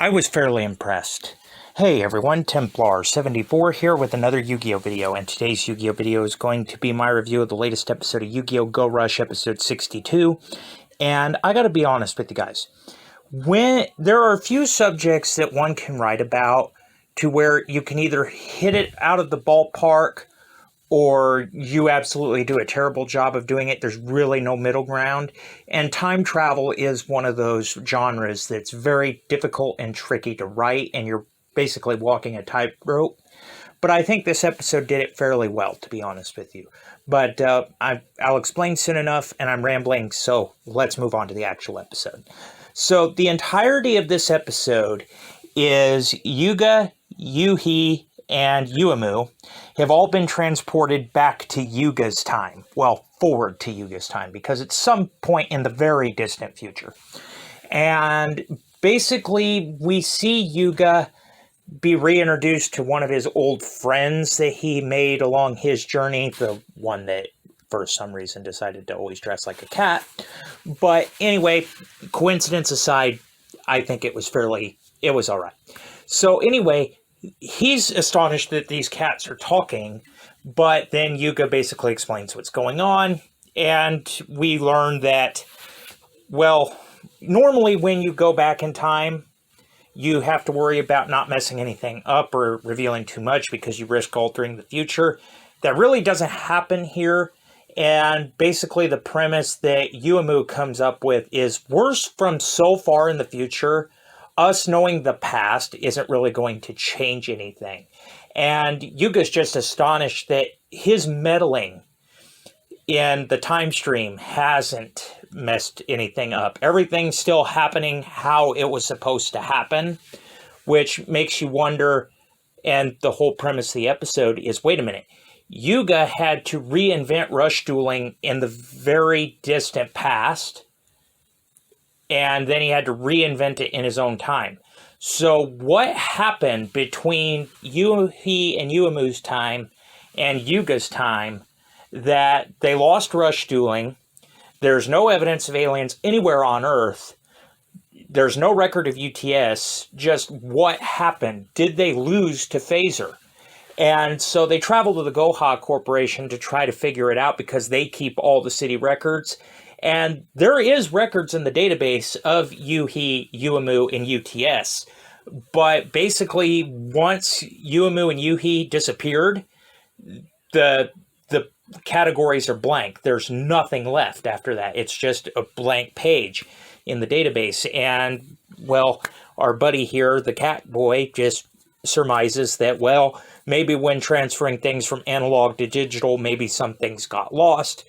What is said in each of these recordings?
I was fairly impressed. Hey everyone, Templar74 here with another Yu-Gi-Oh video, and today's Yu-Gi-Oh video is going to be my review of the latest episode of Yu-Gi-Oh! Go Rush episode 62, and I gotta be honest with you guys. When there are a few subjects that one can write about to where you can either hit it out of the ballpark or you absolutely do a terrible job of doing it. There's really no middle ground. And time travel is one of those genres that's very difficult and tricky to write, and you're basically walking a tightrope. But I think this episode did it fairly well, to be honest with you. But I'll explain soon enough, and I'm rambling, so let's move on to the actual episode. So the entirety of this episode is Yuga, Yuhi, and Yuumu have all been transported back to Yuga's time. Well, forward to Yuga's time, because it's some point in the very distant future. And basically, we see Yuga be reintroduced to one of his old friends that he made along his journey, the one that for some reason decided to always dress like a cat. But anyway, coincidence aside, I think it was all right. So anyway, he's astonished that these cats are talking, but then Yuga basically explains what's going on, and we learn that, well, normally when you go back in time, you have to worry about not messing anything up or revealing too much because you risk altering the future. That really doesn't happen here, and basically the premise that Yuumu comes up with is worse from so far in the future. Us knowing the past isn't really going to change anything. And Yuga's just astonished that his meddling in the time stream hasn't messed anything up. Everything's still happening how it was supposed to happen, which makes you wonder, and the whole premise of the episode is, wait a minute, Yuga had to reinvent rush dueling in the very distant past, and then he had to reinvent it in his own time. So what happened between Yuhi and Yuumu's time and Yuga's time that they lost rush dueling? There's no evidence of aliens anywhere on Earth. There's no record of UTS. Just what happened? Did they lose to Phaser? And so they travel to the Goha Corporation to try to figure it out because they keep all the city records. And there is records in the database of Yuhi, Yuumu, and UTS. But basically, once Yuumu and Yuhi disappeared, the categories are blank. There's nothing left after that. It's just a blank page in the database. And, well, our buddy here, the cat boy, just surmises that, well, maybe when transferring things from analog to digital, maybe some things got lost.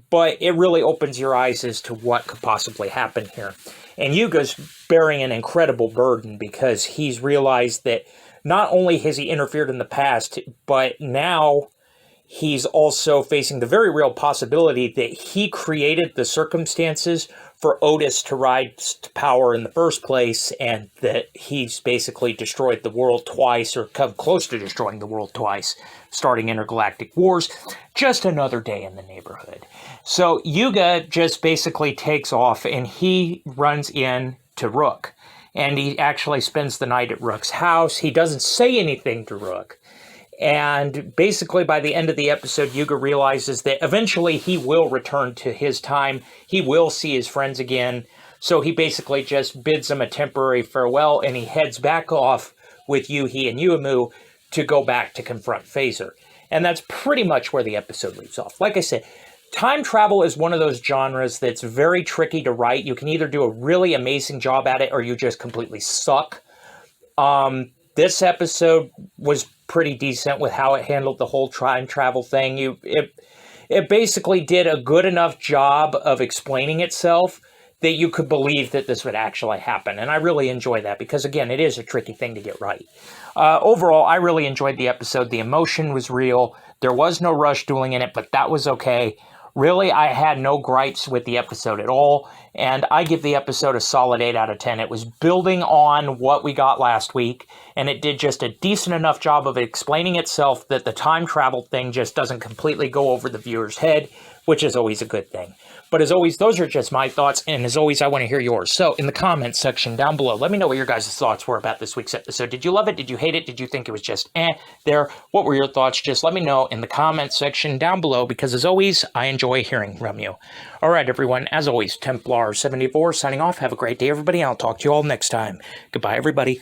But it really opens your eyes as to what could possibly happen here. And Yuga's bearing an incredible burden because he's realized that not only has he interfered in the past, but now he's also facing the very real possibility that he created the circumstances for Otis to rise to power in the first place, and that he's basically destroyed the world twice, or come close to destroying the world twice, starting intergalactic wars. Just another day in the neighborhood. So Yuga just basically takes off, and he runs in to Rook. And he actually spends the night at Rook's house. He doesn't say anything to Rook. And basically by the end of the episode, Yuga realizes that eventually he will return to his time. He will see his friends again. So he basically just bids them a temporary farewell, and he heads back off with Yuhi and Yuumu to go back to confront Phaser. And that's pretty much where the episode leaves off. Like I said, time travel is one of those genres that's very tricky to write. You can either do a really amazing job at it or you just completely suck. This episode was pretty decent with how it handled the whole time travel thing. It basically did a good enough job of explaining itself that you could believe that this would actually happen. And I really enjoy that because, again, it is a tricky thing to get right. Overall, I really enjoyed the episode. The emotion was real. There was no rush dueling in it, but that was okay. Really, I had no gripes with the episode at all, and I give the episode a solid 8 out of 10. It was building on what we got last week, and it did just a decent enough job of explaining itself that the time travel thing just doesn't completely go over the viewer's head. which is always a good thing. But as always, those are just my thoughts, and as always, I want to hear yours. So in the comments section down below, let me know what your guys' thoughts were about this week's episode. Did you love it? Did you hate it? Did you think it was just there? What were your thoughts? Just let me know in the comments section down below, because as always, I enjoy hearing from you. All right, everyone, as always, Templar74 signing off. Have a great day, everybody, and I'll talk to you all next time. Goodbye, everybody.